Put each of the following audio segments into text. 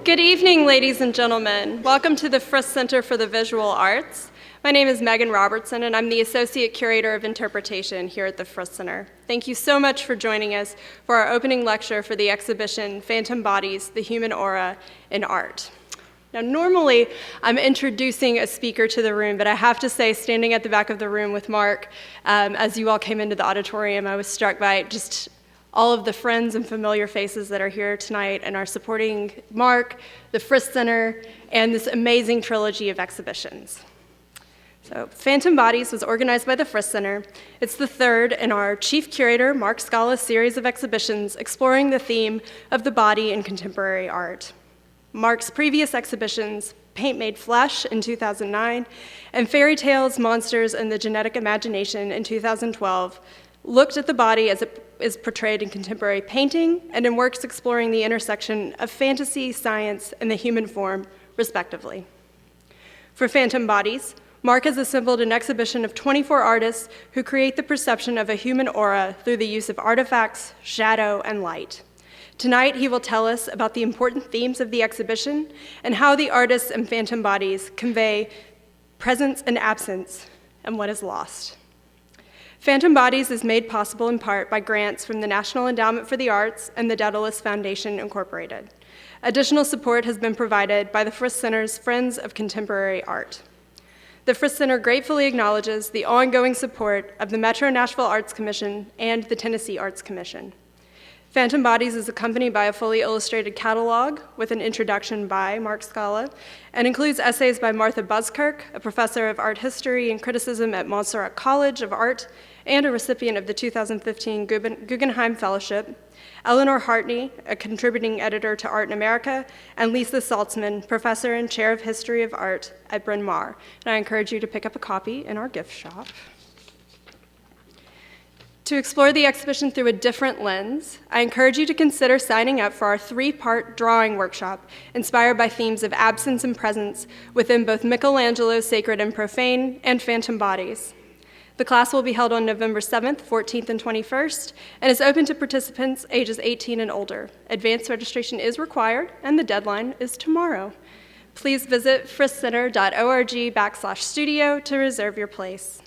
Good evening, ladies and gentlemen. Welcome to the Frist Center for the Visual Arts. My name is Megan Robertson, and I'm the Associate Curator of Interpretation here at the Frist Center. Thank you so much for joining us for our opening lecture for the exhibition, Phantom Bodies, the Human Aura in Art. Now, normally, I'm introducing a speaker to the room, but I have to say, standing at the back of the room with Mark, as you all came into the auditorium, I was struck by just all of the friends and familiar faces that are here tonight and are supporting Mark, the Frist Center, and this amazing trilogy of exhibitions. So, Phantom Bodies was organized by the Frist Center. It's the third in our Chief Curator Mark Scala series of exhibitions exploring the theme of the body in contemporary art. Mark's previous exhibitions, Paint Made Flesh in 2009, and Fairy Tales, Monsters, and the Genetic Imagination in 2012, looked at the body as it is portrayed in contemporary painting and in works exploring the intersection of fantasy, science, and the human form, respectively. For Phantom Bodies, Mark has assembled an exhibition of 24 artists who create the perception of a human aura through the use of artifacts, shadow, and light. Tonight, he will tell us about the important themes of the exhibition and how the artists and Phantom Bodies convey presence and absence and what is lost. Phantom Bodies is made possible in part by grants from the National Endowment for the Arts and the Daedalus Foundation, Incorporated. Additional support has been provided by the Frist Center's Friends of Contemporary Art. The Frist Center gratefully acknowledges the ongoing support of the Metro Nashville Arts Commission and the Tennessee Arts Commission. Phantom Bodies is accompanied by a fully illustrated catalog with an introduction by Mark Scala and includes essays by Martha Buskirk, a professor of art history and criticism at Montserrat College of Art and a recipient of the 2015 Guggenheim Fellowship, Eleanor Hartney, a contributing editor to Art in America, and Lisa Saltzman, professor and chair of history of art at Bryn Mawr. And I encourage you to pick up a copy in our gift shop. To explore the exhibition through a different lens, I encourage you to consider signing up for our three-part drawing workshop inspired by themes of absence and presence within both Michelangelo's Sacred and Profane and Phantom Bodies. The class will be held on November 7th, 14th, and 21st, and is open to participants ages 18 and older. Advanced registration is required, and the deadline is tomorrow. Please visit fristcenter.org/studio to reserve your place.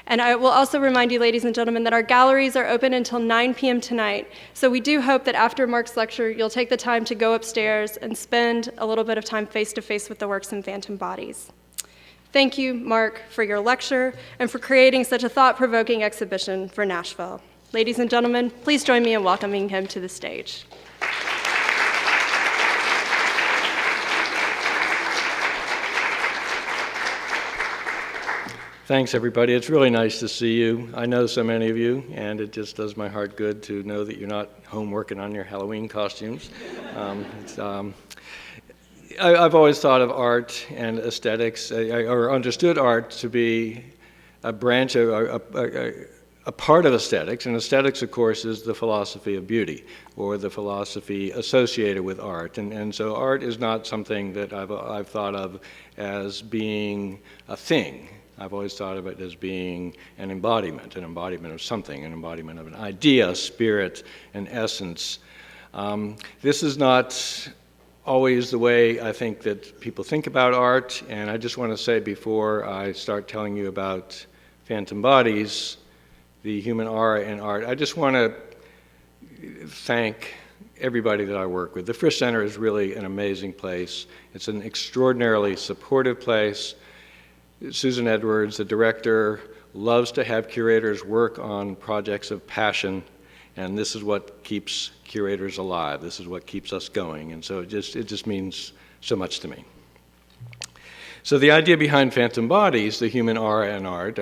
And I will also remind you, ladies and gentlemen, that our galleries are open until 9 p.m. tonight. So we do hope that after Mark's lecture, you'll take the time to go upstairs and spend a little bit of time face-to-face with the works in Phantom Bodies. Thank you, Mark, for your lecture and for creating such a thought-provoking exhibition for Nashville. Ladies and gentlemen, please join me in welcoming him to the stage. Thanks, everybody. It's really nice to see you. I know so many of you, and it just does my heart good to know that you're not home working on your Halloween costumes. I've always thought of art and aesthetics, or understood art to be a branch, a part of aesthetics, and aesthetics, of course, is the philosophy of beauty, or the philosophy associated with art. And so art is not something that I've thought of as being a thing. I've always thought of it as being an embodiment of something, an embodiment of an idea, spirit, and essence. This is not always the way I think that people think about art, and I just want to say before I start telling you about Phantom Bodies, the human aura in art, I just want to thank everybody that I work with. The Frist Center is really an amazing place. It's an extraordinarily supportive place. Susan Edwards, the director, loves to have curators work on projects of passion, and this is what keeps curators alive. This is what keeps us going, and so it just means so much to me. So the idea behind Phantom Bodies, the human aura in art,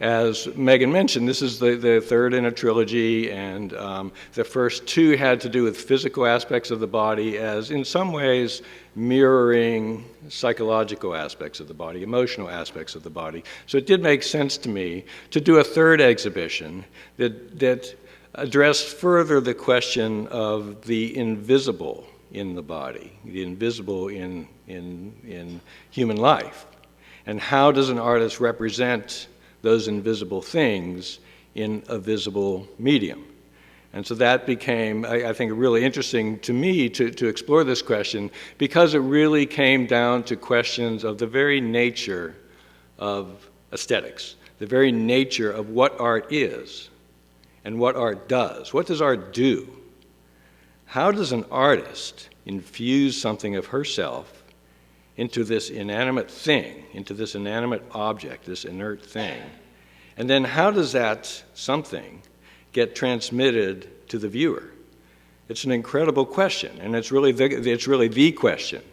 as Megan mentioned, this is the third in a trilogy, and the first two had to do with physical aspects of the body as in some ways mirroring psychological aspects of the body, emotional aspects of the body. So it did make sense to me to do a third exhibition that addressed further the question of the invisible in the body, the invisible in human life, and how does an artist represent those invisible things in a visible medium. And so that became, I think, really interesting to me to explore this question, because it really came down to questions of the very nature of aesthetics, the very nature of what art is and what art does. What does art do? How does an artist infuse something of herself into this inanimate thing, into this inanimate object, this inert thing? And then how does that something get transmitted to the viewer? It's an incredible question, and it's really the question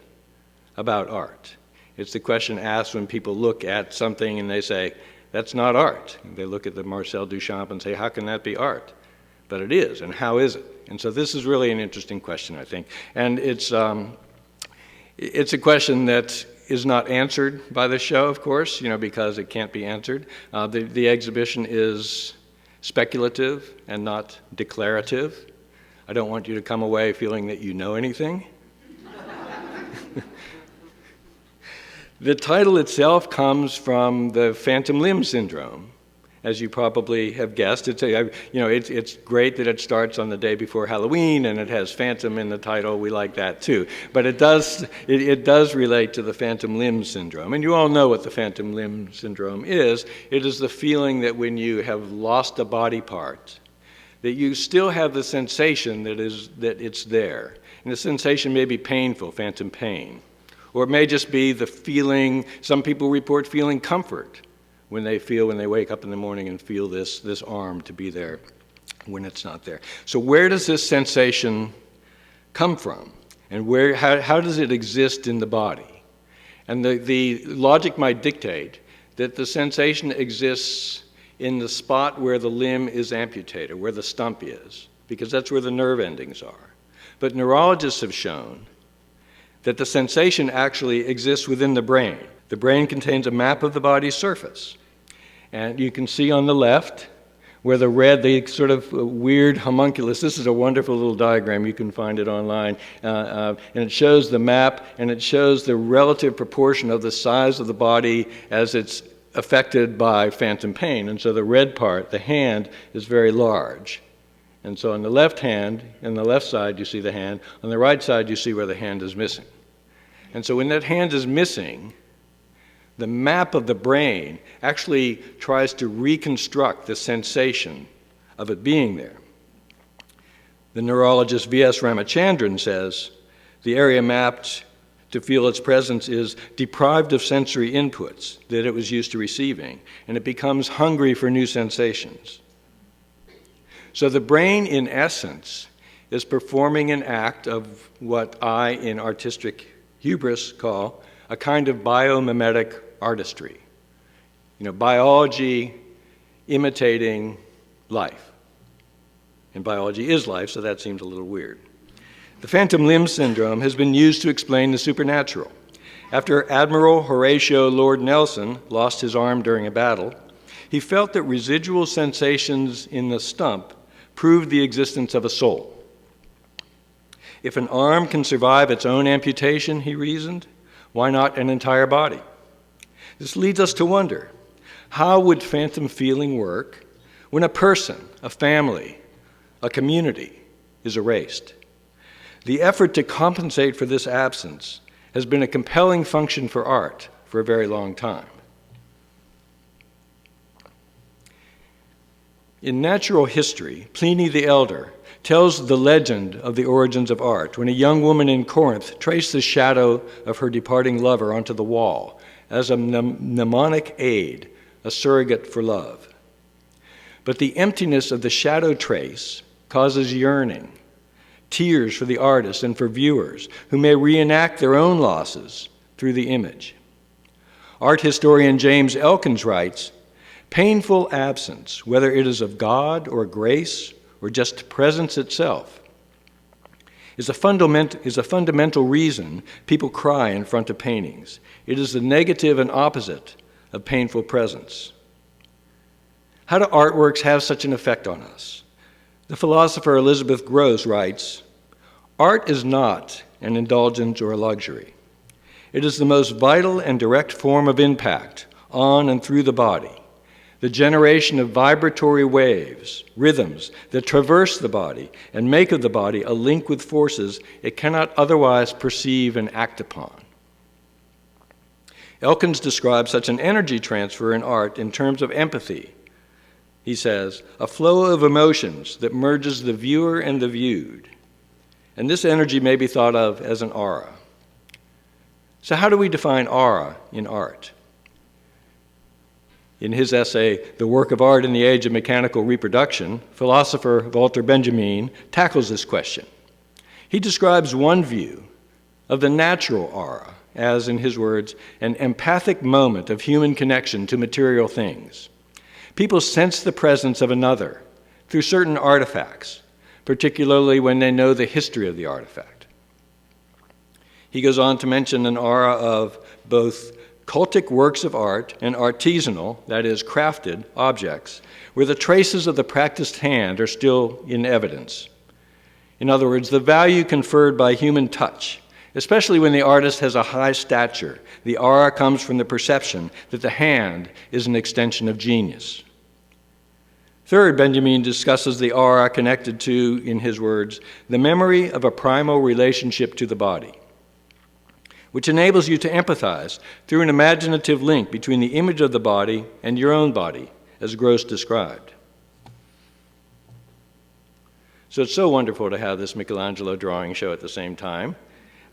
about art. It's the question asked when people look at something and they say, that's not art. They look at the Marcel Duchamp and say, how can that be art? But it is, and how is it? And so this is really an interesting question, I think. And it's a question that is not answered by the show, of course, because it can't be answered. The exhibition is speculative and not declarative. I don't want you to come away feeling that you know anything. The title itself comes from the phantom limb syndrome, as you probably have guessed. It's great that it starts on the day before Halloween and it has phantom in the title. We like that too. But it does relate to the phantom limb syndrome. And you all know what the phantom limb syndrome is. It is the feeling that when you have lost a body part, that you still have the sensation that it's there. And the sensation may be painful, phantom pain. Or it may just be the feeling, some people report feeling comfort when they wake up in the morning and feel this arm to be there when it's not there. So where does this sensation come from? And how does it exist in the body? And the logic might dictate that the sensation exists in the spot where the limb is amputated, where the stump is, because that's where the nerve endings are. But neurologists have shown that the sensation actually exists within the brain. The brain contains a map of the body's surface. And you can see on the left where the sort of weird homunculus, this is a wonderful little diagram, you can find it online, and it shows the map, and it shows the relative proportion of the size of the body as it's affected by phantom pain. And so the red part, the hand, is very large. And so on the left hand, on the left side, you see the hand. On the right side, you see where the hand is missing. And so when that hand is missing, the map of the brain actually tries to reconstruct the sensation of it being there. The neurologist V.S. Ramachandran says, the area mapped to feel its presence is deprived of sensory inputs that it was used to receiving, and it becomes hungry for new sensations. So the brain, in essence, is performing an act of what I, in artistic hubris, call a kind of biomimetic artistry. Biology imitating life. And biology is life, so that seems a little weird. The phantom limb syndrome has been used to explain the supernatural. After Admiral Horatio Lord Nelson lost his arm during a battle, he felt that residual sensations in the stump proved the existence of a soul. If an arm can survive its own amputation, he reasoned, why not an entire body? This leads us to wonder, how would phantom feeling work when a person, a family, a community is erased? The effort to compensate for this absence has been a compelling function for art for a very long time. In natural history, Pliny the Elder tells the legend of the origins of art when a young woman in Corinth traced the shadow of her departing lover onto the wall as a mnemonic aid, a surrogate for love. But the emptiness of the shadow trace causes yearning, tears for the artist and for viewers who may reenact their own losses through the image. Art historian James Elkins writes, painful absence, whether it is of God or grace or just presence itself, is a fundamental reason people cry in front of paintings. It is the negative and opposite of painful presence. How do artworks have such an effect on us? The philosopher Elizabeth Grosz writes, art is not an indulgence or a luxury. It is the most vital and direct form of impact on and through the body. the generation of vibratory waves, rhythms that traverse the body and make of the body a link with forces it cannot otherwise perceive and act upon. Elkins describes such an energy transfer in art in terms of empathy. He says, a flow of emotions that merges the viewer and the viewed. And this energy may be thought of as an aura. So how do we define aura in art? In his essay, The Work of Art in the Age of Mechanical Reproduction, philosopher Walter Benjamin tackles this question. He describes one view of the natural aura as, in his words, an empathic moment of human connection to material things. People sense the presence of another through certain artifacts, particularly when they know the history of the artifact. He goes on to mention an aura of both cultic works of art and artisanal, that is, crafted objects, where the traces of the practiced hand are still in evidence. In other words, the value conferred by human touch, especially when the artist has a high stature, the aura comes from the perception that the hand is an extension of genius. Third, Benjamin discusses the aura connected to, in his words, the memory of a primal relationship to the body, which enables you to empathize through an imaginative link between the image of the body and your own body, as Gross described. So it's so wonderful to have this Michelangelo drawing show at the same time,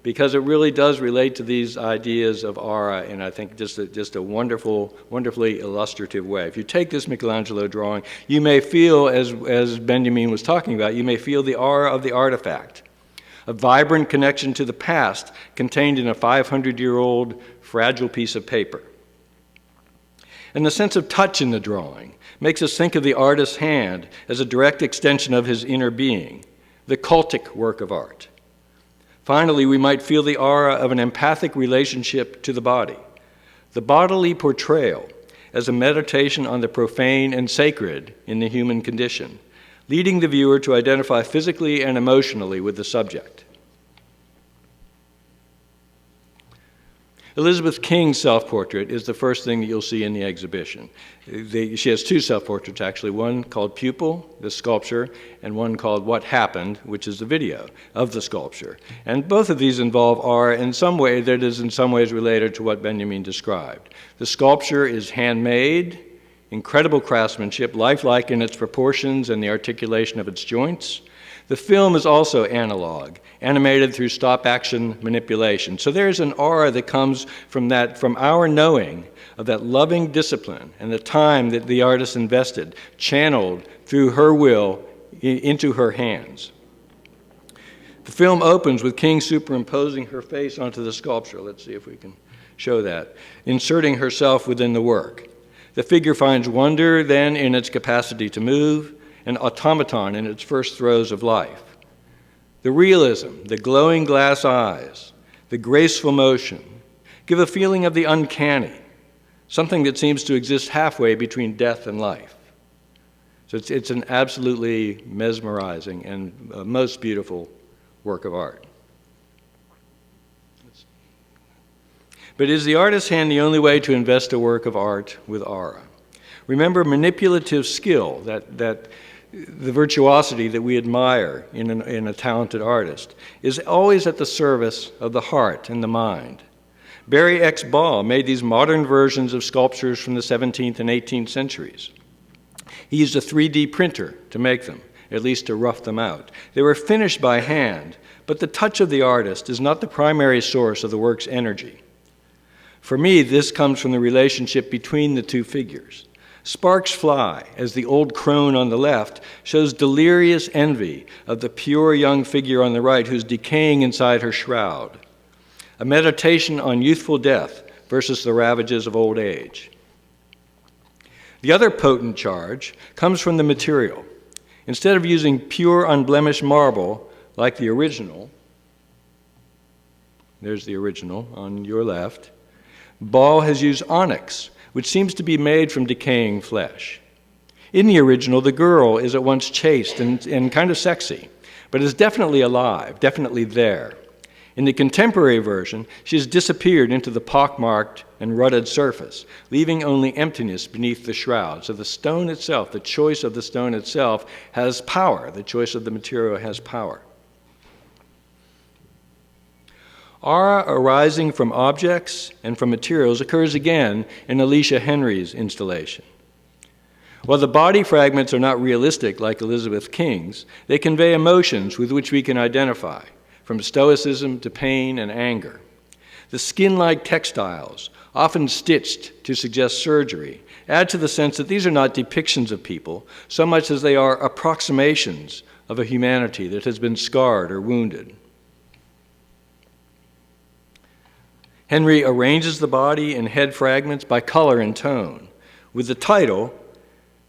because it really does relate to these ideas of aura in, I think, just a wonderfully illustrative way. If you take this Michelangelo drawing, you may feel, as Benjamin was talking about, you may feel the aura of the artifact, a vibrant connection to the past contained in a 500-year-old fragile piece of paper. And the sense of touch in the drawing makes us think of the artist's hand as a direct extension of his inner being, the cultic work of art. Finally, we might feel the aura of an empathic relationship to the body, the bodily portrayal as a meditation on the profane and sacred in the human condition, leading the viewer to identify physically and emotionally with the subject. Elizabeth King's self-portrait is the first thing that you'll see in the exhibition. She has two self-portraits, actually, one called Pupil, the sculpture, and one called What Happened, which is the video of the sculpture. And both of these involve aura in some way that is in some ways related to what Benjamin described. The sculpture is handmade, incredible craftsmanship, lifelike in its proportions and the articulation of its joints. The film is also analog, animated through stop-action manipulation. So there's an aura that comes from our knowing of that loving discipline and the time that the artist invested, channeled through her will into her hands. The film opens with King superimposing her face onto the sculpture. Let's see if we can show that, inserting herself within the work. The figure finds wonder then in its capacity to move, an automaton in its first throes of life. The realism, the glowing glass eyes, the graceful motion give a feeling of the uncanny, something that seems to exist halfway between death and life. So it's an absolutely mesmerizing and most beautiful work of art. But is the artist's hand the only way to invest a work of art with aura? Remember, manipulative skill, that the virtuosity that we admire in a talented artist, is always at the service of the heart and the mind. Barry X. Ball made these modern versions of sculptures from the 17th and 18th centuries. He used a 3D printer to make them, at least to rough them out. They were finished by hand, but the touch of the artist is not the primary source of the work's energy. For me, this comes from the relationship between the two figures. Sparks fly as the old crone on the left shows delirious envy of the pure young figure on the right who's decaying inside her shroud. A meditation on youthful death versus the ravages of old age. The other potent charge comes from the material. Instead of using pure unblemished marble like the original, there's the original on your left, Ball has used onyx, which seems to be made from decaying flesh. In the original, the girl is at once chaste and kind of sexy, but is definitely alive, definitely there. In the contemporary version, she has disappeared into the pockmarked and rutted surface, leaving only emptiness beneath the shroud. So the stone itself, the choice of the stone itself, has power. The choice of the material has power. Aura arising from objects and from materials occurs again in Alicia Henry's installation. While the body fragments are not realistic like Elizabeth King's, they convey emotions with which we can identify, from stoicism to pain and anger. The skin-like textiles, often stitched to suggest surgery, add to the sense that these are not depictions of people so much as they are approximations of a humanity that has been scarred or wounded. Henry arranges the body and head fragments by color and tone, with the title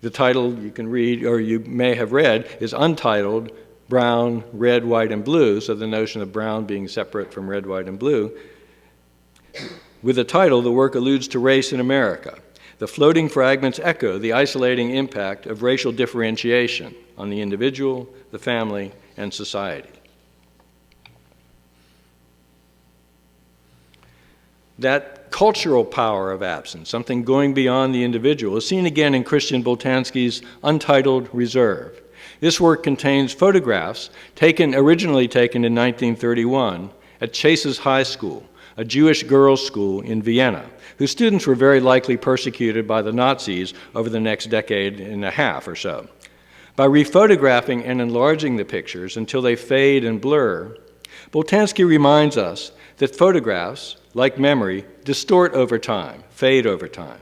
you can read, or you may have read, is untitled, brown, red, white, and blue, so the notion of brown being separate from red, white, and blue. With the title, the work alludes to race in America. The floating fragments echo the isolating impact of racial differentiation on the individual, the family, and society. That cultural power of absence, something going beyond the individual, is seen again in Christian Boltanski's Untitled Reserve. This work contains photographs originally taken in 1931 at Chase's High School, a Jewish girls' school in Vienna, whose students were very likely persecuted by the Nazis over the next decade and a half or so. By rephotographing and enlarging the pictures until they fade and blur, Boltanski reminds us that photographs, like memory, distort over time, fade over time.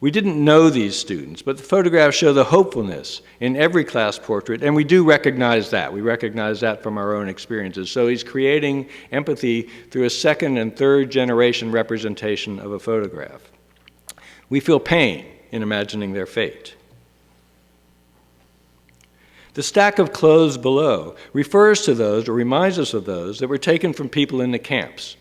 We didn't know these students, but the photographs show the hopefulness in every class portrait, and we do recognize that. We recognize that from our own experiences. So he's creating empathy through a second and third generation representation of a photograph. We feel pain in imagining their fate. The stack of clothes below refers to those, or reminds us of those, that were taken from people in the camps.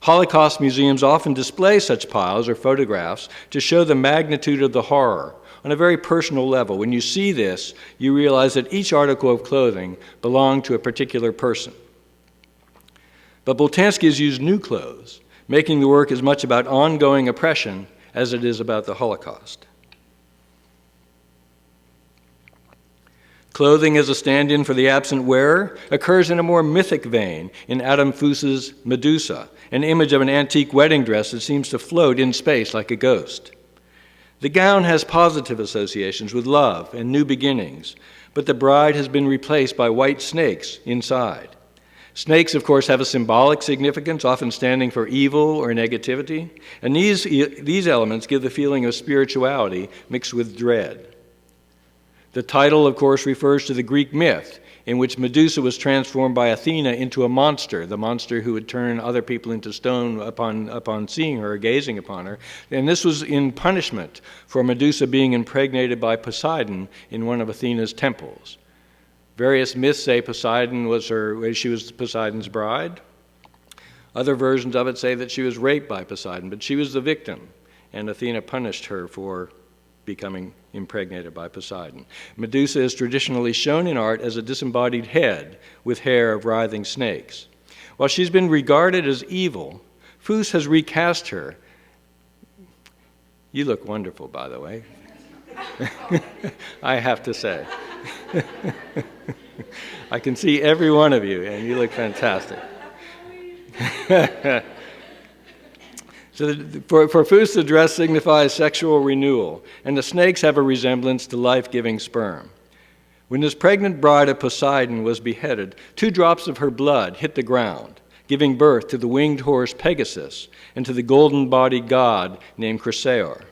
Holocaust museums often display such piles or photographs to show the magnitude of the horror on a very personal level. When you see this, you realize that each article of clothing belonged to a particular person. But Boltanski has used new clothes, making the work as much about ongoing oppression as it is about the Holocaust. Clothing as a stand-in for the absent wearer occurs in a more mythic vein in Adam Foos's Medusa, an image of an antique wedding dress that seems to float in space like a ghost. The gown has positive associations with love and new beginnings, but the bride has been replaced by white snakes inside. Snakes, of course, have a symbolic significance, often standing for evil or negativity, and these elements give the feeling of spirituality mixed with dread. The title, of course, refers to the Greek myth in which Medusa was transformed by Athena into a monster, the monster who would turn other people into stone upon seeing her or gazing upon her. And this was in punishment for Medusa being impregnated by Poseidon in one of Athena's temples. Various myths say she was Poseidon's bride. Other versions of it say that she was raped by Poseidon, but she was the victim, and Athena punished her for becoming impregnated by Poseidon. Medusa is traditionally shown in art as a disembodied head with hair of writhing snakes. While she's been regarded as evil, Foos has recast her. You look wonderful, by the way. I have to say. I can see every one of you, and you look fantastic. So for Foos, the dress signifies sexual renewal, and the snakes have a resemblance to life-giving sperm. When this pregnant bride of Poseidon was beheaded, 2 drops of her blood hit the ground, giving birth to the winged horse Pegasus and to the golden-bodied god named Chrysaor.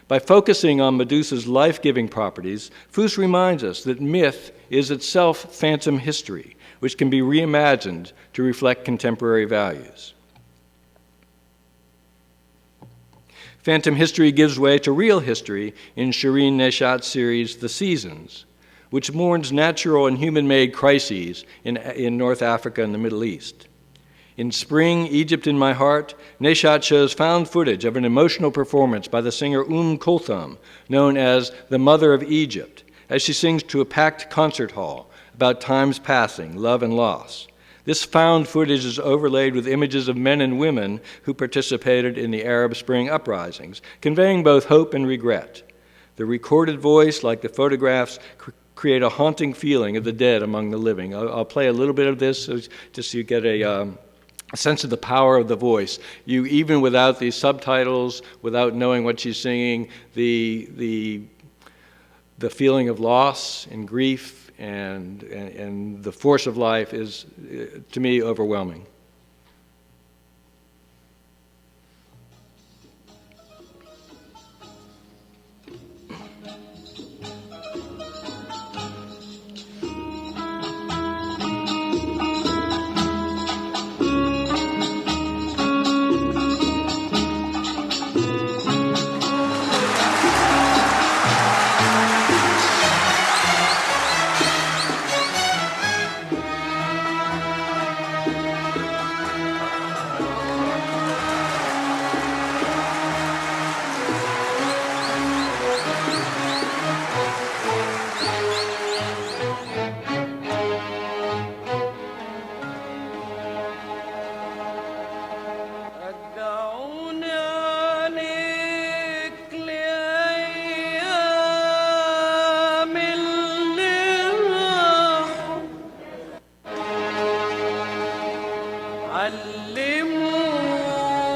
By focusing on Medusa's life-giving properties, Foos reminds us that myth is itself phantom history, which can be reimagined to reflect contemporary values. Phantom history gives way to real history in Shireen Neshat's series The Seasons, which mourns natural and human-made crises in North Africa and the Middle East. In Spring, Egypt in My Heart, Neshat shows found footage of an emotional performance by the singer Kulthum, known as the Mother of Egypt, as she sings to a packed concert hall about times passing, love and loss. This found footage is overlaid with images of men and women who participated in the Arab Spring uprisings, conveying both hope and regret. The recorded voice, like the photographs, create a haunting feeling of the dead among the living. I'll play a little bit of this just so you get a sense of the power of the voice. You, even without these subtitles, without knowing what she's singing, the feeling of loss and grief and the force of life is, to me, overwhelming.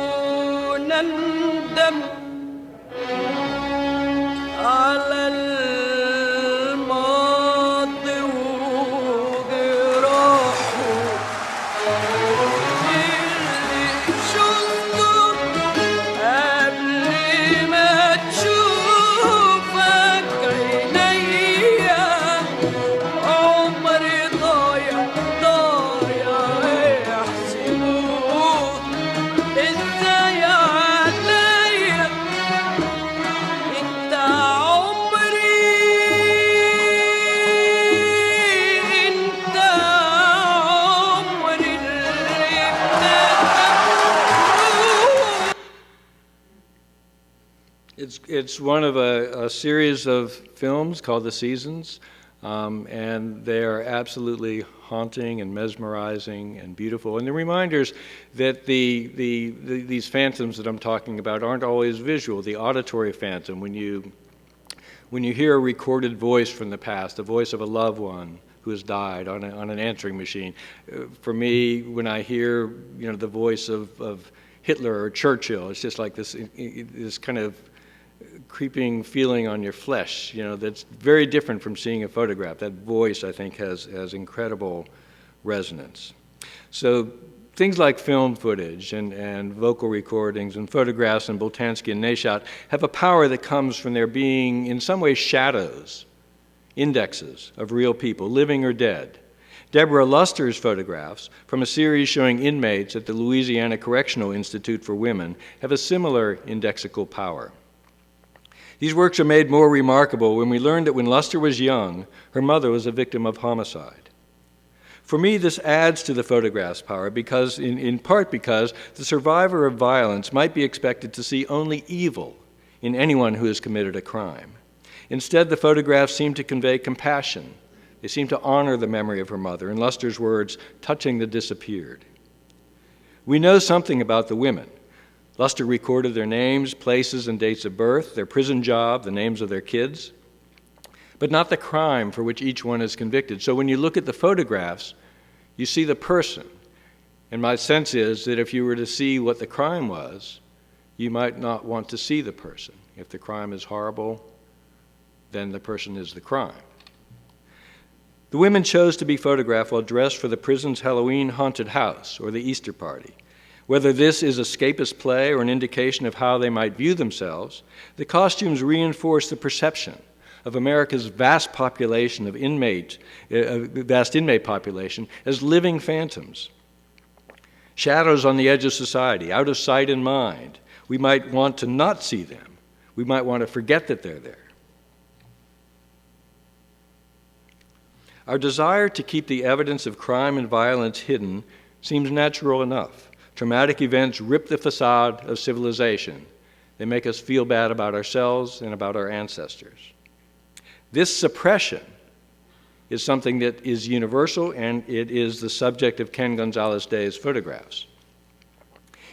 علمونا ندم على الماضي وجراحه اللي شفته قبل ما تشوفك عينيا عمري ضايع ضايع يحسبوه ازاي عليا انت عمري انت عمري اللي ابتدى. It's one of a series of films called The Seasons, and they are absolutely haunting and mesmerizing and beautiful. And the reminders that these phantoms that I'm talking about aren't always visual. The auditory phantom, when you hear a recorded voice from the past, the voice of a loved one who has died on an answering machine. For me, when I hear the voice of Hitler or Churchill, it's just like this kind of creeping feeling on your flesh, that's very different from seeing a photograph. That voice, I think, has incredible resonance. So things like film footage and vocal recordings and photographs in Boltanski and Neschat have a power that comes from their being, in some ways, shadows, indexes of real people, living or dead. Deborah Luster's photographs from a series showing inmates at the Louisiana Correctional Institute for Women have a similar indexical power. These works are made more remarkable when we learn that when Luster was young, her mother was a victim of homicide. For me, this adds to the photograph's power because, in part because the survivor of violence might be expected to see only evil in anyone who has committed a crime. Instead, the photographs seem to convey compassion. They seem to honor the memory of her mother, in Luster's words, touching the disappeared. We know something about the women. Luster recorded their names, places, and dates of birth, their prison job, the names of their kids, but not the crime for which each one is convicted. So when you look at the photographs, you see the person. And my sense is that if you were to see what the crime was, you might not want to see the person. If the crime is horrible, then the person is the crime. The women chose to be photographed while dressed for the prison's Halloween haunted house or the Easter party. Whether this is escapist play or an indication of how they might view themselves, the costumes reinforce the perception of America's vast population of vast inmate population as living phantoms. Shadows on the edge of society, out of sight and mind. We might want to not see them. We might want to forget that they're there. Our desire to keep the evidence of crime and violence hidden seems natural enough. Traumatic events rip the facade of civilization. They make us feel bad about ourselves and about our ancestors. This suppression is something that is universal, and it is the subject of Ken Gonzalez-Day's photographs.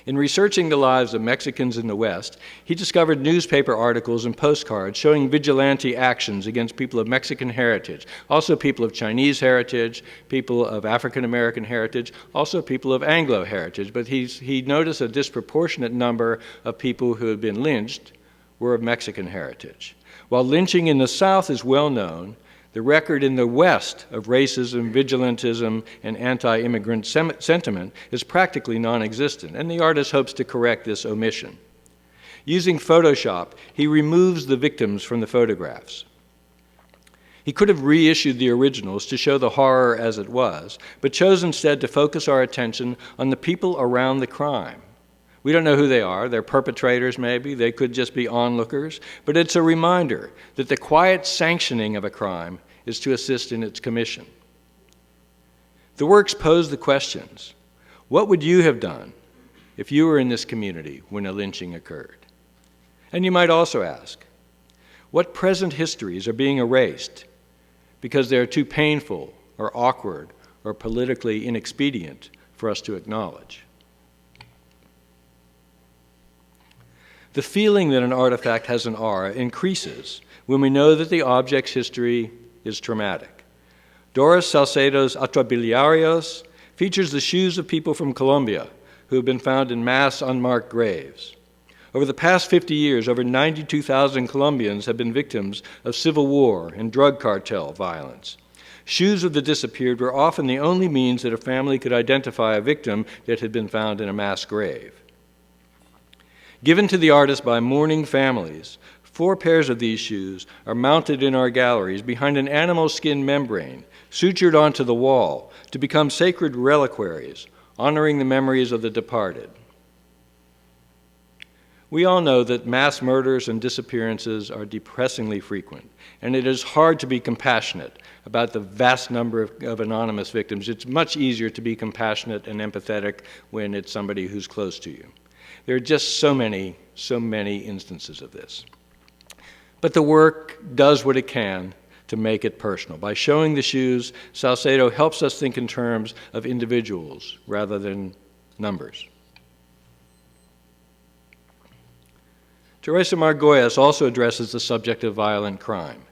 In researching the lives of Mexicans in the West, he discovered newspaper articles and postcards showing vigilante actions against people of Mexican heritage, also people of Chinese heritage, people of African American heritage, also people of Anglo heritage. But he noticed a disproportionate number of people who had been lynched were of Mexican heritage. While lynching in the South is well known, the record in the West of racism, vigilantism, and anti-immigrant sentiment is practically non-existent, and the artist hopes to correct this omission. Using Photoshop, he removes the victims from the photographs. He could have reissued the originals to show the horror as it was, but chose instead to focus our attention on the people around the crime. We don't know who they are. They're perpetrators, maybe. They could just be onlookers. But it's a reminder that the quiet sanctioning of a crime is to assist in its commission. The works pose the questions. What would you have done if you were in this community when a lynching occurred? And you might also ask, what present histories are being erased because they're too painful or awkward or politically inexpedient for us to acknowledge? The feeling that an artifact has an aura increases when we know that the object's history is traumatic. Doris Salcedo's Atrabiliarios features the shoes of people from Colombia who have been found in mass unmarked graves. Over the past 50 years, over 92,000 Colombians have been victims of civil war and drug cartel violence. Shoes of the disappeared were often the only means that a family could identify a victim that had been found in a mass grave. Given to the artist by mourning families, 4 pairs of these shoes are mounted in our galleries behind an animal skin membrane, sutured onto the wall to become sacred reliquaries, honoring the memories of the departed. We all know that mass murders and disappearances are depressingly frequent, and it is hard to be compassionate about the vast number of anonymous victims. It's much easier to be compassionate and empathetic when it's somebody who's close to you. There are just so many instances of this. But the work does what it can to make it personal. By showing the shoes, Salcedo helps us think in terms of individuals rather than numbers. Teresa Margolles also addresses the subject of violent crime.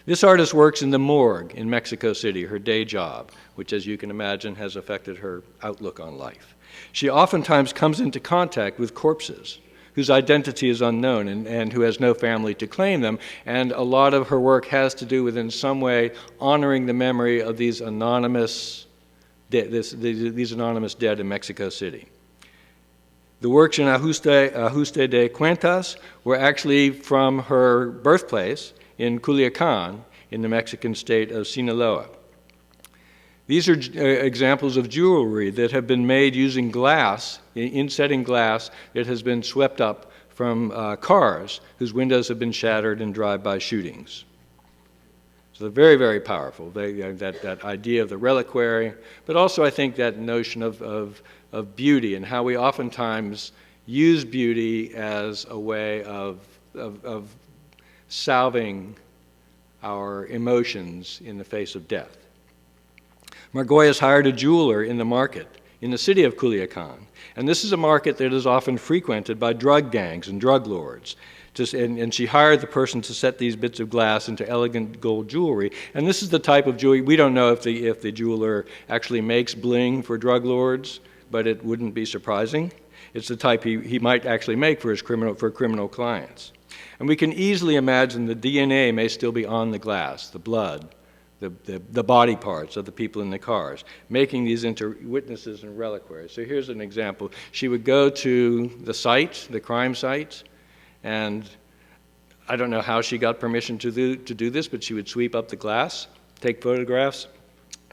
This artist works in the morgue in Mexico City, her day job, which, as you can imagine, has affected her outlook on life. She oftentimes comes into contact with corpses whose identity is unknown and who has no family to claim them, and a lot of her work has to do with, in some way, honoring the memory of these anonymous dead in Mexico City. The works in Ajuste de Cuentas were actually from her birthplace in Culiacan in the Mexican state of Sinaloa. These are examples of jewelry that have been made using glass, insetting glass that has been swept up from cars whose windows have been shattered in drive-by shootings. So they're very, very powerful, that idea of the reliquary, but also I think that notion of beauty and how we oftentimes use beauty as a way of salving our emotions in the face of death. Margolles hired a jeweler in the market in the city of Culiacan, and this is a market that is often frequented by drug gangs and drug lords. And she hired the person to set these bits of glass into elegant gold jewelry, and this is the type of jewelry, we don't know if the jeweler actually makes bling for drug lords, but it wouldn't be surprising. It's the type he might actually make for criminal clients. And we can easily imagine the DNA may still be on the glass, the blood, the body parts of the people in the cars, making these into witnesses and reliquaries. So here's an example. She would go to the site, the crime site, and I don't know how she got permission to do this, but she would sweep up the glass, take photographs.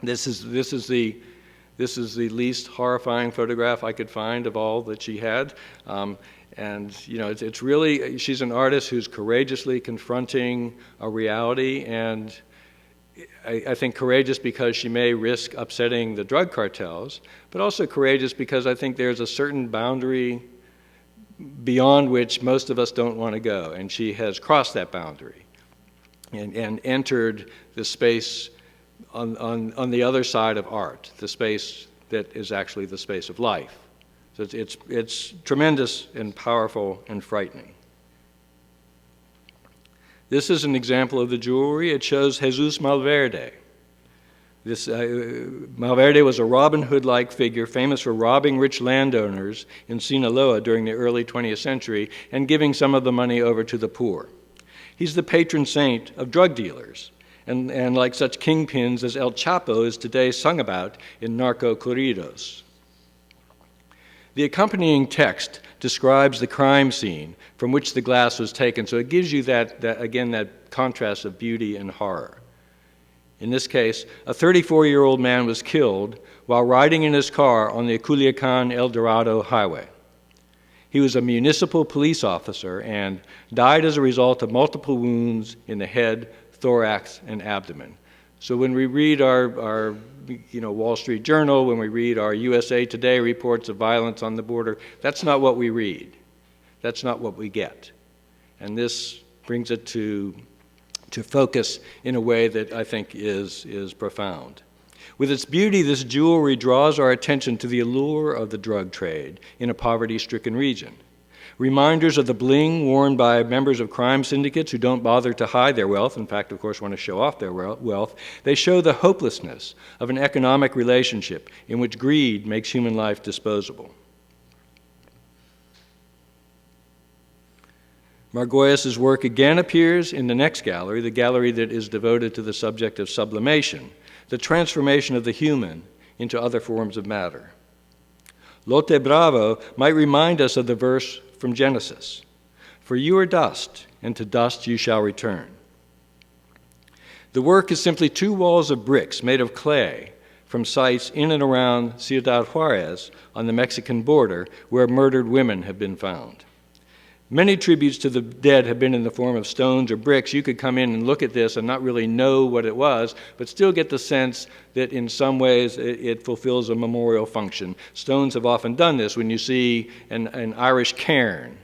This is the least horrifying photograph I could find of all that she had. And you know, it's really, she's an artist who's courageously confronting a reality, and I think courageous because she may risk upsetting the drug cartels, but also courageous because I think there's a certain boundary beyond which most of us don't want to go, and she has crossed that boundary and entered the space on the other side of art, the space that is actually the space of life. So it's tremendous and powerful and frightening. This is an example of the jewelry. It shows Jesus Malverde. Malverde was a Robin Hood-like figure famous for robbing rich landowners in Sinaloa during the early 20th century and giving some of the money over to the poor. He's the patron saint of drug dealers, and like such kingpins as El Chapo is today sung about in narco corridos. The accompanying text describes the crime scene from which the glass was taken, so it gives you that contrast of beauty and horror. In this case, a 34-year-old man was killed while riding in his car on the Culiacan-El Dorado highway. He was a municipal police officer and died as a result of multiple wounds in the head, thorax, and abdomen. So when we read our Wall Street Journal, when we read our USA Today reports of violence on the border, that's not what we read. That's not what we get. And this brings it to focus in a way that I think is profound. With its beauty, this jewelry draws our attention to the allure of the drug trade in a poverty-stricken region. Reminders of the bling worn by members of crime syndicates who don't bother to hide their wealth, in fact, of course, want to show off their wealth, they show the hopelessness of an economic relationship in which greed makes human life disposable. Margolles' work again appears in the next gallery, the gallery that is devoted to the subject of sublimation, the transformation of the human into other forms of matter. Lotte Bravo might remind us of the verse from Genesis, "For you are dust, and to dust you shall return." The work is simply two walls of bricks made of clay from sites in and around Ciudad Juarez on the Mexican border where murdered women have been found. Many tributes to the dead have been in the form of stones or bricks. You could come in and look at this and not really know what it was, but still get the sense that in some ways it fulfills a memorial function. Stones have often done this when you see an Irish cairn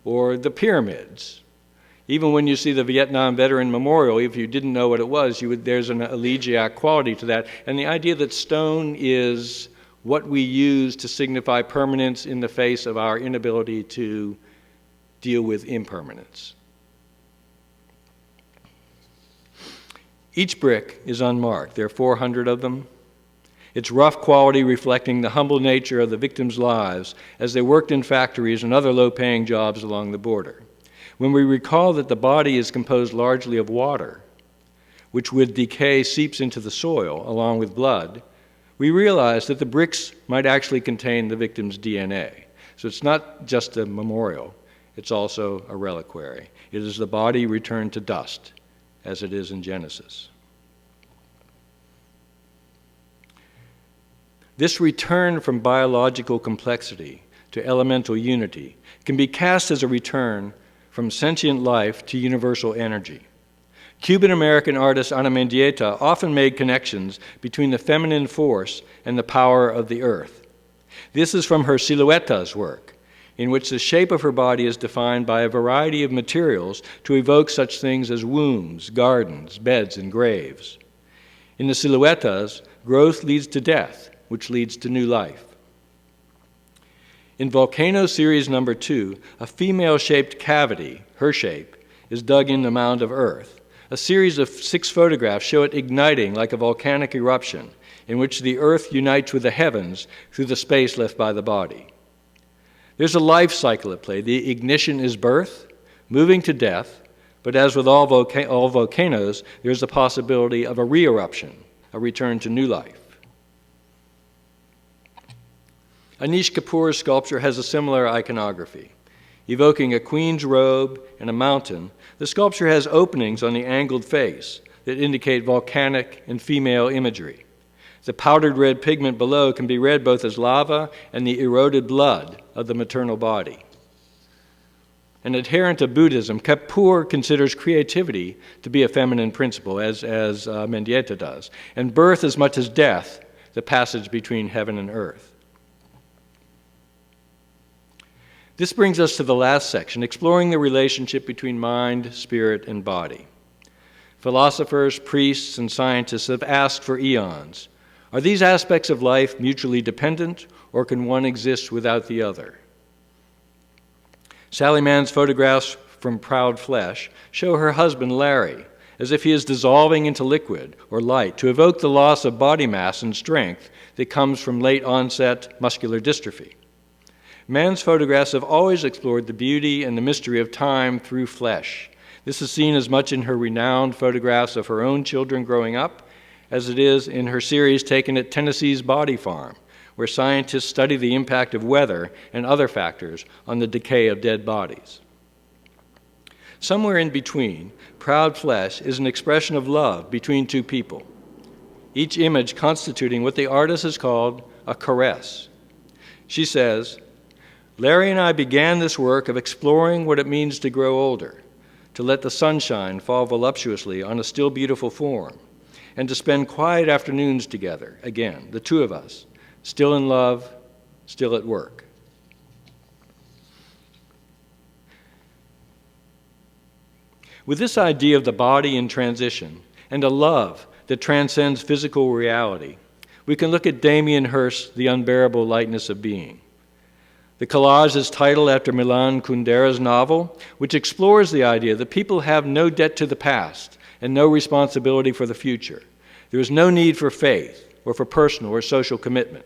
or the pyramids. Even when you see the Vietnam Veteran Memorial, if you didn't know what it was, there's an elegiac quality to that. And the idea that stone is what we use to signify permanence in the face of our inability to deal with impermanence. Each brick is unmarked. There are 400 of them. Its rough quality reflecting the humble nature of the victims' lives as they worked in factories and other low-paying jobs along the border. When we recall that the body is composed largely of water, which with decay seeps into the soil along with blood, we realize that the bricks might actually contain the victim's DNA. So it's not just a memorial. It's also a reliquary. It is the body returned to dust, as it is in Genesis. This return from biological complexity to elemental unity can be cast as a return from sentient life to universal energy. Cuban-American artist Ana Mendieta often made connections between the feminine force and the power of the earth. This is from her Siluetas work, in which the shape of her body is defined by a variety of materials to evoke such things as wombs, gardens, beds, and graves. In the Siluetas, growth leads to death, which leads to new life. In Volcano Series number 2, a female-shaped cavity, her shape, is dug in the mound of earth. A series of 6 photographs show it igniting like a volcanic eruption, in which the earth unites with the heavens through the space left by the body. There's a life cycle at play. The ignition is birth, moving to death, but as with all volcanoes, there's the possibility of a re-eruption, a return to new life. Anish Kapoor's sculpture has a similar iconography. Evoking a queen's robe and a mountain, the sculpture has openings on the angled face that indicate volcanic and female imagery. The powdered red pigment below can be read both as lava and the eroded blood of the maternal body. An adherent of Buddhism, Kapoor considers creativity to be a feminine principle, as Mendieta does, and birth as much as death, the passage between heaven and earth. This brings us to the last section, exploring the relationship between mind, spirit, and body. Philosophers, priests, and scientists have asked for eons. Are these aspects of life mutually dependent, or can one exist without the other? Sally Mann's photographs from Proud Flesh show her husband, Larry, as if he is dissolving into liquid or light to evoke the loss of body mass and strength that comes from late-onset muscular dystrophy. Mann's photographs have always explored the beauty and the mystery of time through flesh. This is seen as much in her renowned photographs of her own children growing up as it is in her series taken at Tennessee's Body Farm, where scientists study the impact of weather and other factors on the decay of dead bodies. Somewhere in between, Proud Flesh is an expression of love between two people, each image constituting what the artist has called a caress. She says, "Larry and I began this work of exploring what it means to grow older, to let the sunshine fall voluptuously on a still beautiful form, and to spend quiet afternoons together, again, the two of us, still in love, still at work." With this idea of the body in transition and a love that transcends physical reality, we can look at Damien Hirst's The Unbearable Lightness of Being. The collage is titled after Milan Kundera's novel, which explores the idea that people have no debt to the past and no responsibility for the future. There is no need for faith or for personal or social commitment.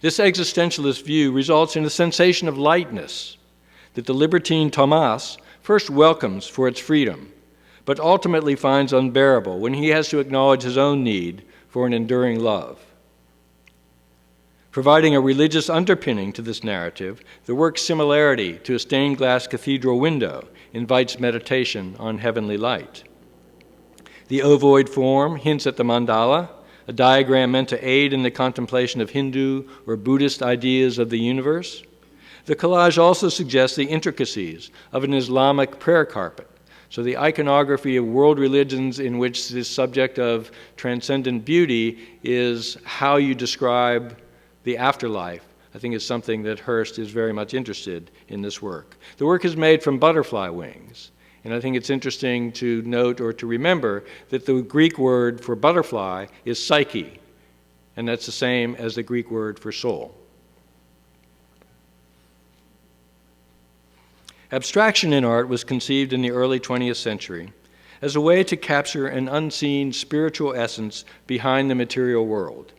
This existentialist view results in a sensation of lightness that the libertine Thomas first welcomes for its freedom, but ultimately finds unbearable when he has to acknowledge his own need for an enduring love. Providing a religious underpinning to this narrative, the work's similarity to a stained glass cathedral window invites meditation on heavenly light. The ovoid form hints at the mandala, a diagram meant to aid in the contemplation of Hindu or Buddhist ideas of the universe. The collage also suggests the intricacies of an Islamic prayer carpet. So the iconography of world religions in which this subject of transcendent beauty is how you describe the afterlife, I think is something that Hirst is very much interested in this work. The work is made from butterfly wings, and I think it's interesting to note or to remember that the Greek word for butterfly is psyche, and that's the same as the Greek word for soul. Abstraction in art was conceived in the early 20th century as a way to capture an unseen spiritual essence behind the material world.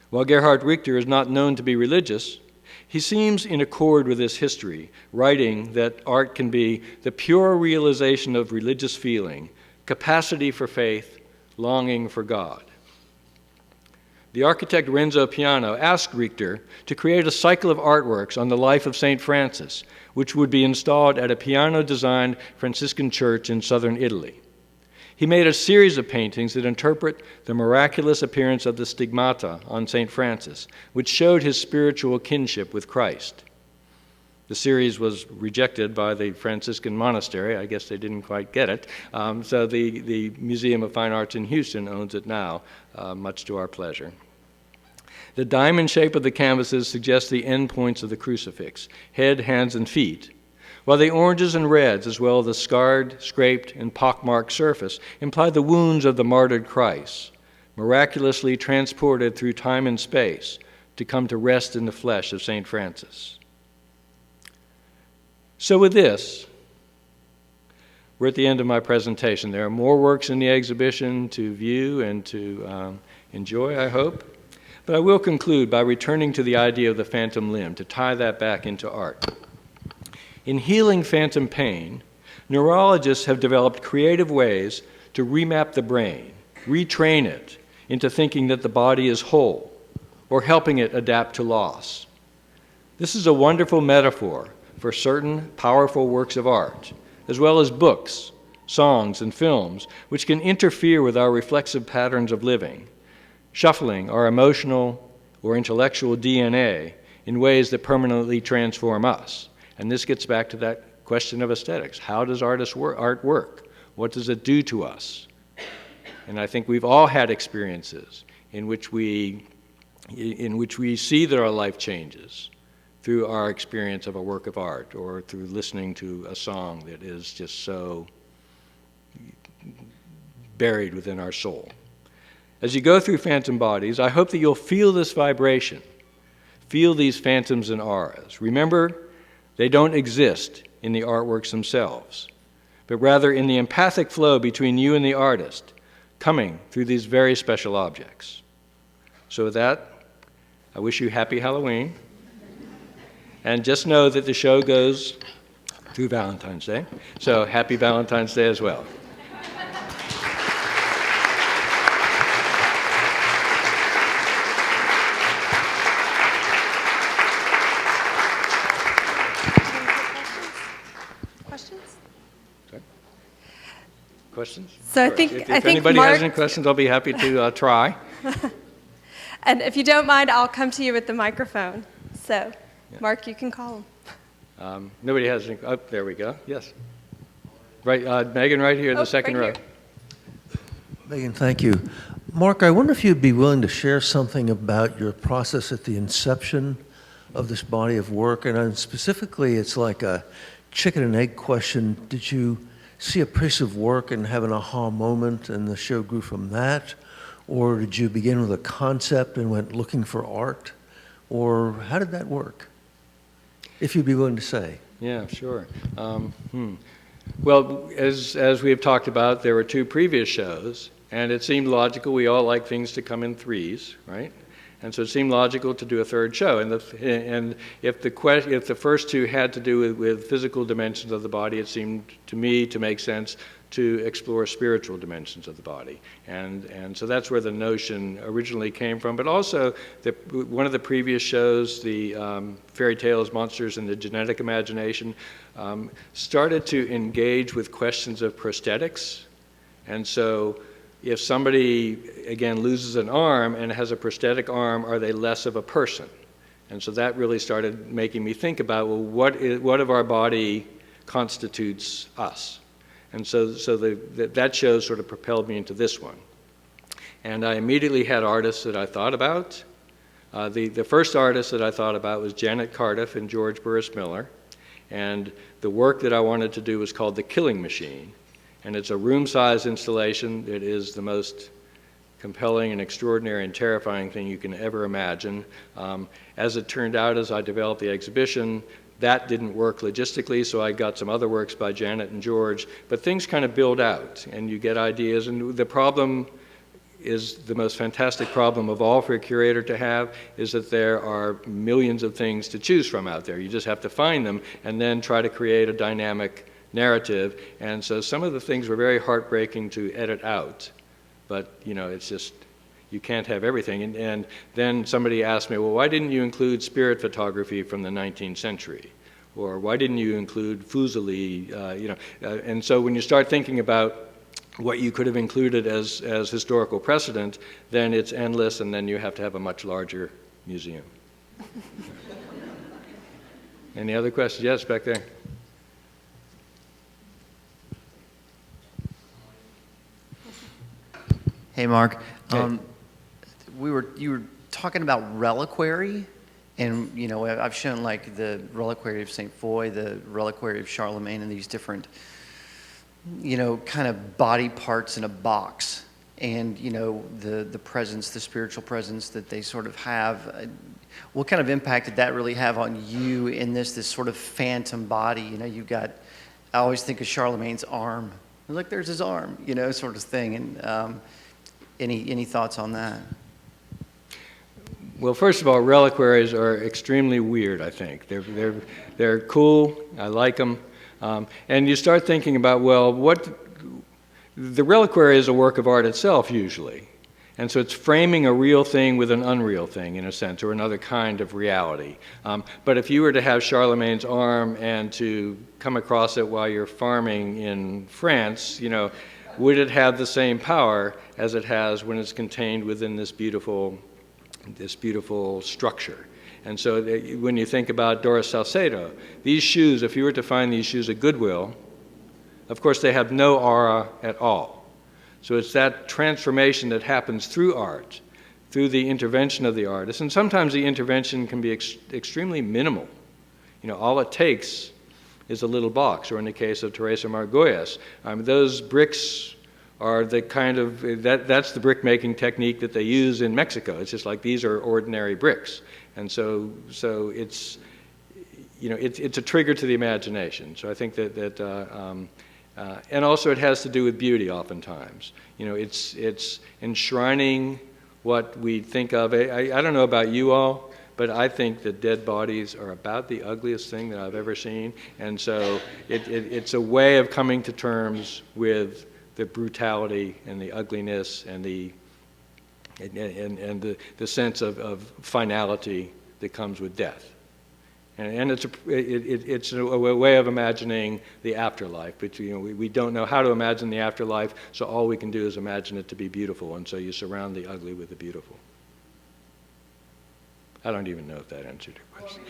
While Gerhard Richter is not known to be religious, he seems in accord with this history, writing that art can be the pure realization of religious feeling, capacity for faith, longing for God. The architect Renzo Piano asked Richter to create a cycle of artworks on the life of St. Francis, which would be installed at a Piano-designed Franciscan church in southern Italy. He made a series of paintings that interpret the miraculous appearance of the stigmata on St. Francis, which showed his spiritual kinship with Christ. The series was rejected by the Franciscan monastery. I guess they didn't quite get it. So the Museum of Fine Arts in Houston owns it now, much to our pleasure. The diamond shape of the canvases suggests the end points of the crucifix, head, hands, and feet, while the oranges and reds, as well as the scarred, scraped, and pockmarked surface, imply the wounds of the martyred Christ, miraculously transported through time and space to come to rest in the flesh of St. Francis. So with this, we're at the end of my presentation. There are more works in the exhibition to view and to enjoy, I hope. But I will conclude by returning to the idea of the phantom limb, to tie that back into art. In healing phantom pain, neurologists have developed creative ways to remap the brain, retrain it into thinking that the body is whole, or helping it adapt to loss. This is a wonderful metaphor for certain powerful works of art, as well as books, songs, and films, which can interfere with our reflexive patterns of living, shuffling our emotional or intellectual DNA in ways that permanently transform us. And this gets back to that question of aesthetics. How does art work? What does it do to us? And I think we've all had experiences in which we see that our life changes through our experience of a work of art or through listening to a song that is just so buried within our soul. As you go through phantom bodies, I hope that you'll feel this vibration, feel these phantoms and auras. Remember, they don't exist in the artworks themselves, but rather in the empathic flow between you and the artist, coming through these very special objects. So with that, I wish you happy Halloween. And just know that the show goes through Valentine's Day. So happy Valentine's Day as well. Questions? So I Sure. think If I think anybody Mark, has any questions, I'll be happy to try. and if you don't mind, I'll come to you with the microphone. So, Mark, you can call him. Nobody has any. Oh, there we go. Yes. Right, Megan, right here, the second right row. here. Megan, thank you. Mark, I wonder if you'd be willing to share something about your process at the inception of this body of work. And specifically, it's like a chicken and egg question. Did you see a piece of work and have an aha moment and the show grew from that? Or did you begin with a concept and went looking for art? Or how did that work? If you'd be willing to say. Yeah, sure. Well, as we have talked about, there were two previous shows, and it seemed logical. We all like things to come in threes, right? And so it seemed logical to do a third show. And if the first two had to do with physical dimensions of the body, it seemed to me to make sense to explore spiritual dimensions of the body. And so that's where the notion originally came from. But also, one of the previous shows, the Fairy Tales, Monsters, and the Genetic Imagination, started to engage with questions of prosthetics. And so if somebody, again, loses an arm and has a prosthetic arm, are they less of a person? And so that really started making me think about, well, what of our body constitutes us? And so that show sort of propelled me into this one. And I immediately had artists that I thought about. The first artist that I thought about was Janet Cardiff and George Burris Miller. And the work that I wanted to do was called The Killing Machine. And it's a room-sized installation. It is the most compelling and extraordinary and terrifying thing you can ever imagine. As it turned out, as I developed the exhibition, that didn't work logistically, so I got some other works by Janet and George. But things kind of build out, and you get ideas. And the problem is the most fantastic problem of all for a curator to have, is that there are millions of things to choose from out there. You just have to find them and then try to create a dynamic narrative. And so some of the things were very heartbreaking to edit out. But, you know, it's just, you can't have everything. And then somebody asked me, well, why didn't you include spirit photography from the 19th century? Or why didn't you include Fuseli? And so when you start thinking about what you could have included as historical precedent, then it's endless, and then you have to have a much larger museum. Any other questions? Yes, back there. Hey, Mark. Hey. You were talking about reliquary, and you know I've shown like the reliquary of Saint Foy, the reliquary of Charlemagne, and these different, you know, kind of body parts in a box, and you know the presence, the spiritual presence that they sort of have. What kind of impact did that really have on you in this sort of phantom body? You know, you've got. I always think of Charlemagne's arm. Look, there's his arm, you know, sort of thing, and. Any thoughts on that? Well, first of all, reliquaries are extremely weird, I think. They're cool. I like them. And you start thinking about, well, the reliquary is a work of art itself, usually. And so it's framing a real thing with an unreal thing, in a sense, or another kind of reality. But if you were to have Charlemagne's arm and to come across it while you're farming in France, you know, would it have the same power as it has when it's contained within this beautiful structure? And so when you think about Doris Salcedo, these shoes, if you were to find these shoes at Goodwill, of course they have no aura at all. So it's that transformation that happens through art, through the intervention of the artist. And sometimes the intervention can be extremely minimal. You know, all it takes is a little box, or in the case of Teresa Margolles, those bricks are the kind of, that's the brick making technique that they use in Mexico. It's just like these are ordinary bricks. And so it's, it's a trigger to the imagination. So I think and also it has to do with beauty oftentimes. It's enshrining what we think of. I don't know about you all, but I think that dead bodies are about the ugliest thing that I've ever seen. And so it's a way of coming to terms with the brutality and the ugliness and the sense of finality that comes with death. And it's a way of imagining the afterlife. But we don't know how to imagine the afterlife, so all we can do is imagine it to be beautiful. And so you surround the ugly with the beautiful. I don't even know if that answered your question.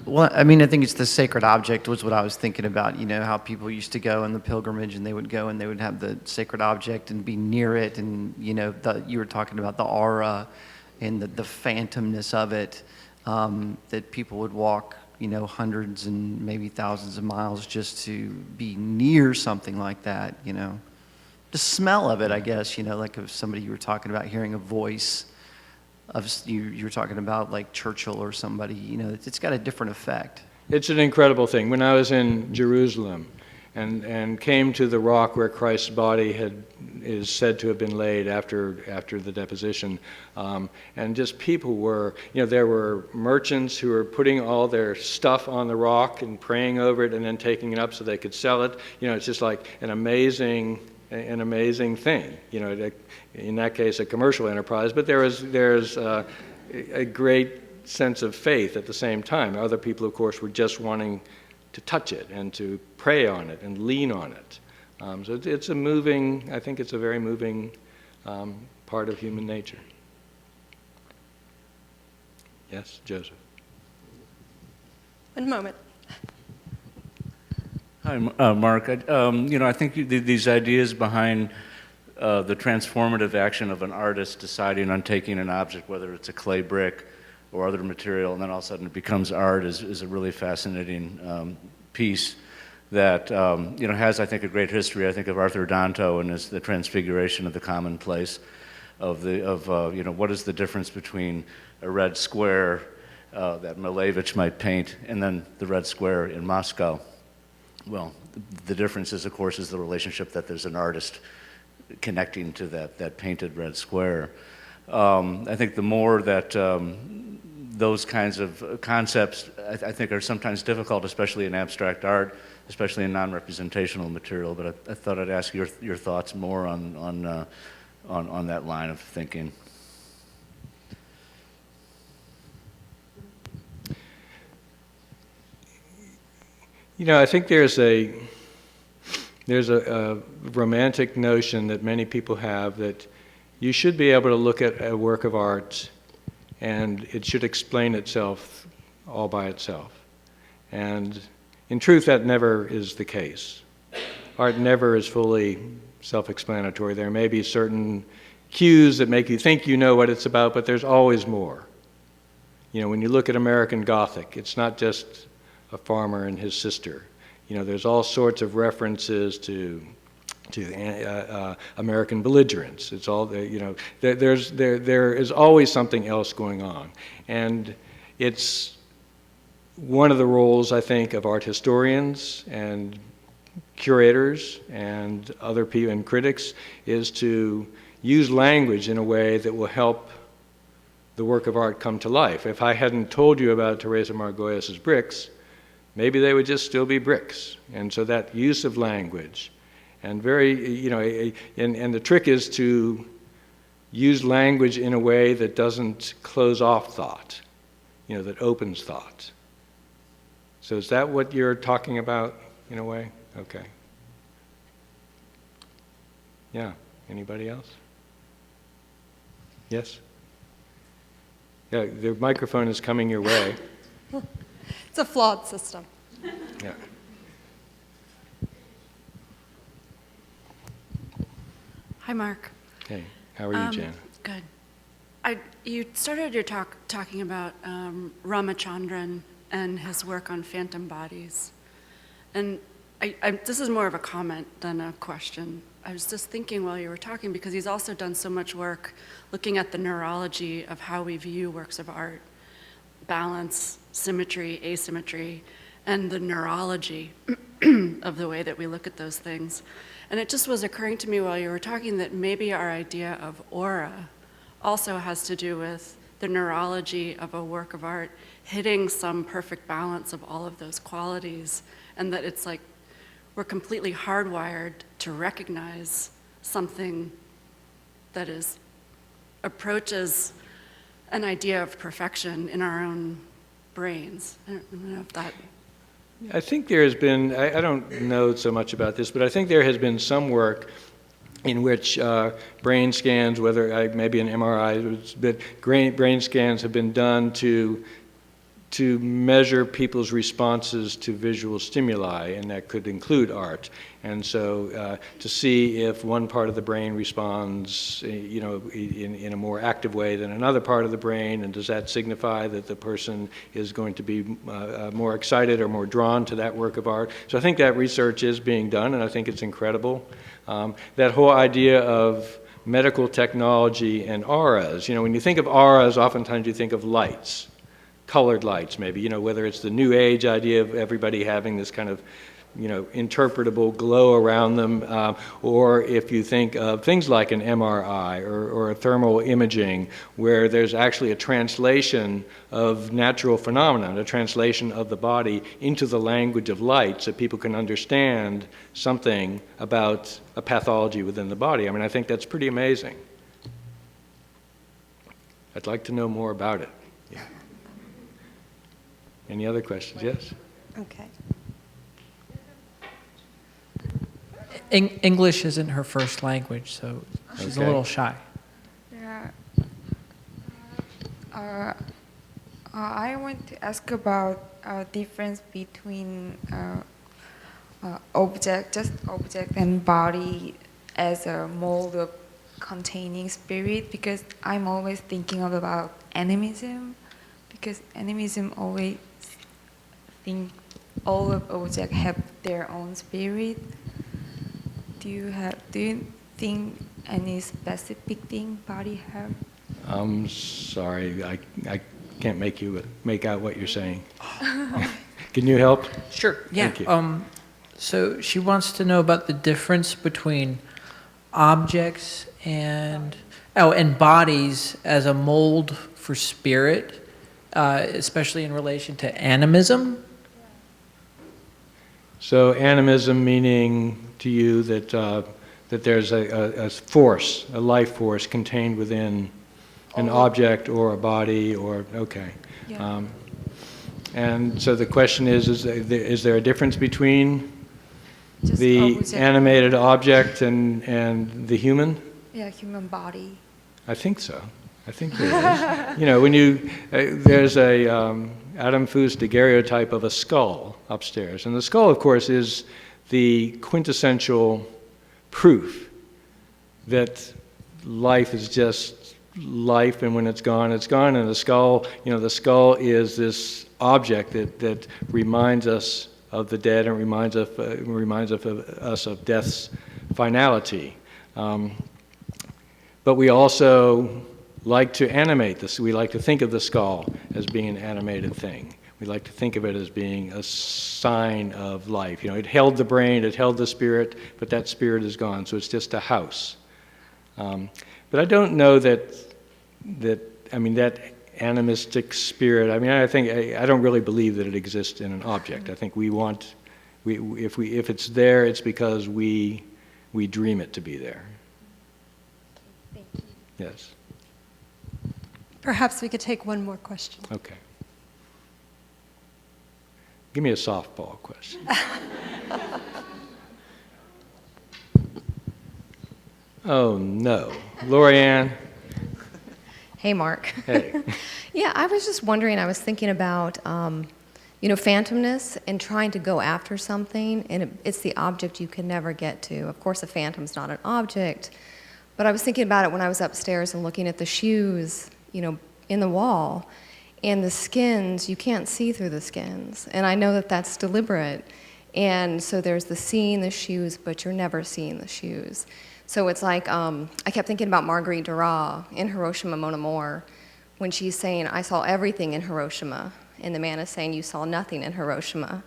Well, I mean, I think it's the sacred object was what I was thinking about. How people used to go on the pilgrimage and they would go and they would have the sacred object and be near it. And, you were talking about the aura and the phantomness of it, that people would walk, hundreds and maybe thousands of miles just to be near something like that, The smell of it, I guess, like of somebody you were talking about, hearing a voice of, you were talking about like Churchill or somebody, it's got a different effect. It's an incredible thing. When I was in Jerusalem and came to the rock where Christ's body is said to have been laid after the deposition, and just people were, there were merchants who were putting all their stuff on the rock and praying over it and then taking it up so they could sell it. It's just like an amazing thing. In that case, a commercial enterprise, but there's a great sense of faith at the same time. Other people, of course, were just wanting to touch it and to pray on it and lean on it. So it's a moving, I think it's a very moving part of human nature. Yes, Joseph. One moment. Hi, Mark. I think these ideas behind the transformative action of an artist deciding on taking an object, whether it's a clay brick or other material, and then all of a sudden it becomes art, is a really fascinating piece that has, I think, a great history. I think of Arthur Danto and the transfiguration of the commonplace, of what is the difference between a red square that Malevich might paint and then the red square in Moscow. Well, the difference is, of course, is the relationship that there's an artist connecting to that painted red square. I think the more that those kinds of concepts, I think, are sometimes difficult, especially in abstract art, especially in non-representational material. But I thought I'd ask your thoughts more on that line of thinking. I think there's a romantic notion that many people have that you should be able to look at a work of art and it should explain itself all by itself. And in truth, that never is the case. Art never is fully self-explanatory. There may be certain cues that make you think you know what it's about, but there's always more. When you look at American Gothic, it's not just a farmer and his sister. There's all sorts of references to American belligerents. It's all there is always something else going on, and it's one of the roles, I think, of art historians and curators and other people and critics is to use language in a way that will help the work of art come to life. If I hadn't told you about Teresa Margolles' bricks, maybe they would just still be bricks. And so that use of language, and and the trick is to use language in a way that doesn't close off thought, that opens thought. So is that what you're talking about in a way? Okay. Yeah, anybody else? Yes? Yeah, the microphone is coming your way. It's a flawed system. Yeah. Hi, Mark. Hey, how are you, Jan? Good. You started your talk talking about Ramachandran and his work on phantom bodies. And this is more of a comment than a question. I was just thinking while you were talking, because he's also done so much work looking at the neurology of how we view works of art, balance, symmetry, asymmetry, and the neurology of the way that we look at those things. And it just was occurring to me while you were talking that maybe our idea of aura also has to do with the neurology of a work of art hitting some perfect balance of all of those qualities, and that it's like we're completely hardwired to recognize something that approaches an idea of perfection in our own brains. I don't know if that... I think there has been, I don't know so much about this, but I think there has been some work in which brain scans, whether maybe an MRI, but brain scans have been done to measure people's responses to visual stimuli, and that could include art. And so to see if one part of the brain responds, in a more active way than another part of the brain, and does that signify that the person is going to be more excited or more drawn to that work of art? So I think that research is being done, and I think it's incredible. That whole idea of medical technology and auras, when you think of auras, oftentimes you think of lights. Colored lights, maybe, whether it's the New Age idea of everybody having this kind of, interpretable glow around them, or if you think of things like an MRI or a thermal imaging, where there's actually a translation of natural phenomena, a translation of the body into the language of light so people can understand something about a pathology within the body. I mean, I think that's pretty amazing. I'd like to know more about it. Yeah. Any other questions? Yes? Okay. English isn't her first language, so she's a little shy. Yeah. I want to ask about difference between object and body as a mold of containing spirit, because I'm always thinking about animism, because animism always think all of objects have their own spirit. Do you think any specific thing body have? I'm sorry, I can't make out what you're saying. Can you help? Sure. Yeah. Thank you. So she wants to know about the difference between objects and bodies as a mold for spirit, especially in relation to animism. So animism meaning to you that there's a force, a life force contained within an object or a body, or okay. Yeah. And so the question is there a difference between Just the object. animated object and the human? Yeah, human body. I think so. I think there is. When there's a Adam Foos daguerreotype of a skull upstairs, and the skull, of course, is the quintessential proof that life is just life, and when it's gone, it's gone. And the skull is this object that reminds us of the dead and reminds us of death's finality. But we also like to animate this. We like to think of the skull as being an animated thing. We like to think of it as being a sign of life. It held the brain, it held the spirit, but that spirit is gone, so it's just a house. But I don't know that animistic spirit, I don't really believe that it exists in an object. I think if it's there, it's because we dream it to be there. Thank you. Yes. Perhaps we could take one more question. Okay. Give me a softball question. Oh, no. Lorianne? Hey, Mark. Hey. Yeah, I was just wondering, I was thinking about, phantomness and trying to go after something, and it's the object you can never get to. Of course, a phantom's not an object, but I was thinking about it when I was upstairs and looking at the shoes, in the wall, and the skins, you can't see through the skins, and I know that that's deliberate. And so there's the seeing the shoes, but you're never seeing the shoes. So it's like, I kept thinking about Marguerite Duras in Hiroshima Mon Amour, when she's saying, I saw everything in Hiroshima, and the man is saying, you saw nothing in Hiroshima.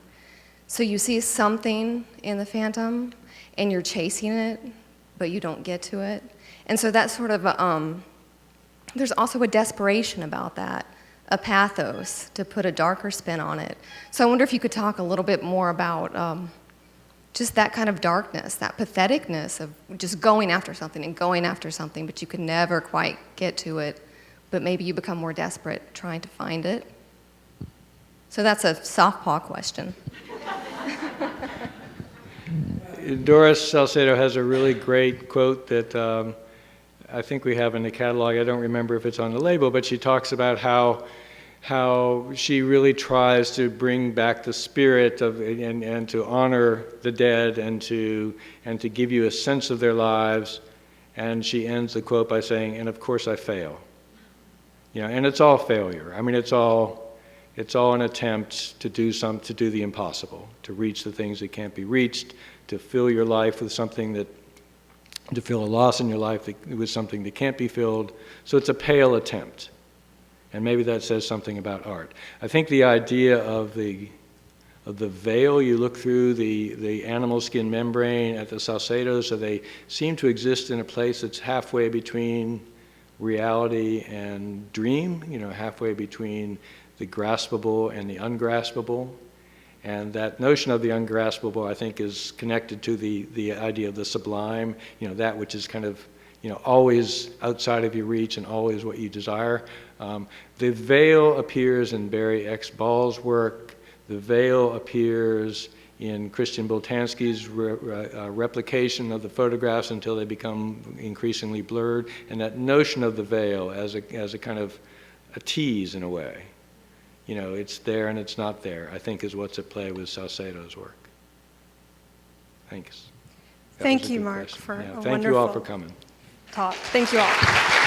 So you see something in the phantom, and you're chasing it, but you don't get to it. And so that's sort of, there's also a desperation about that, a pathos, to put a darker spin on it. So I wonder if you could talk a little bit more about just that kind of darkness, that patheticness of just going after something and going after something, but you can never quite get to it, but maybe you become more desperate trying to find it. So that's a softball question. Doris Salcedo has a really great quote that I think we have in the catalog. I don't remember if it's on the label, but she talks about how she really tries to bring back the spirit of and to honor the dead and to give you a sense of their lives. And she ends the quote by saying, "And of course I fail." You know, and it's all failure. I mean, it's all an attempt to do the impossible, to reach the things that can't be reached, to fill your life with something to fill a loss in your life with something that can't be filled. So it's a pale attempt. And maybe that says something about art. I think the idea of the veil, you look through the animal skin membrane at the Salcedos, so they seem to exist in a place that's halfway between reality and dream, you know, halfway between the graspable and the ungraspable. And that notion of the ungraspable, I think, is connected to the idea of the sublime, you know, that which is kind of, you know, always outside of your reach and always what you desire. The veil appears in Barry X. Ball's work. The veil appears in Christian Boltanski's replication of the photographs until they become increasingly blurred. And that notion of the veil as a kind of a tease in a way. You know, it's there and it's not there, I think is what's at play with Salcedo's work. Thanks. Thank you, Mark, for a Thank wonderful you all for coming. talk. Thank you all.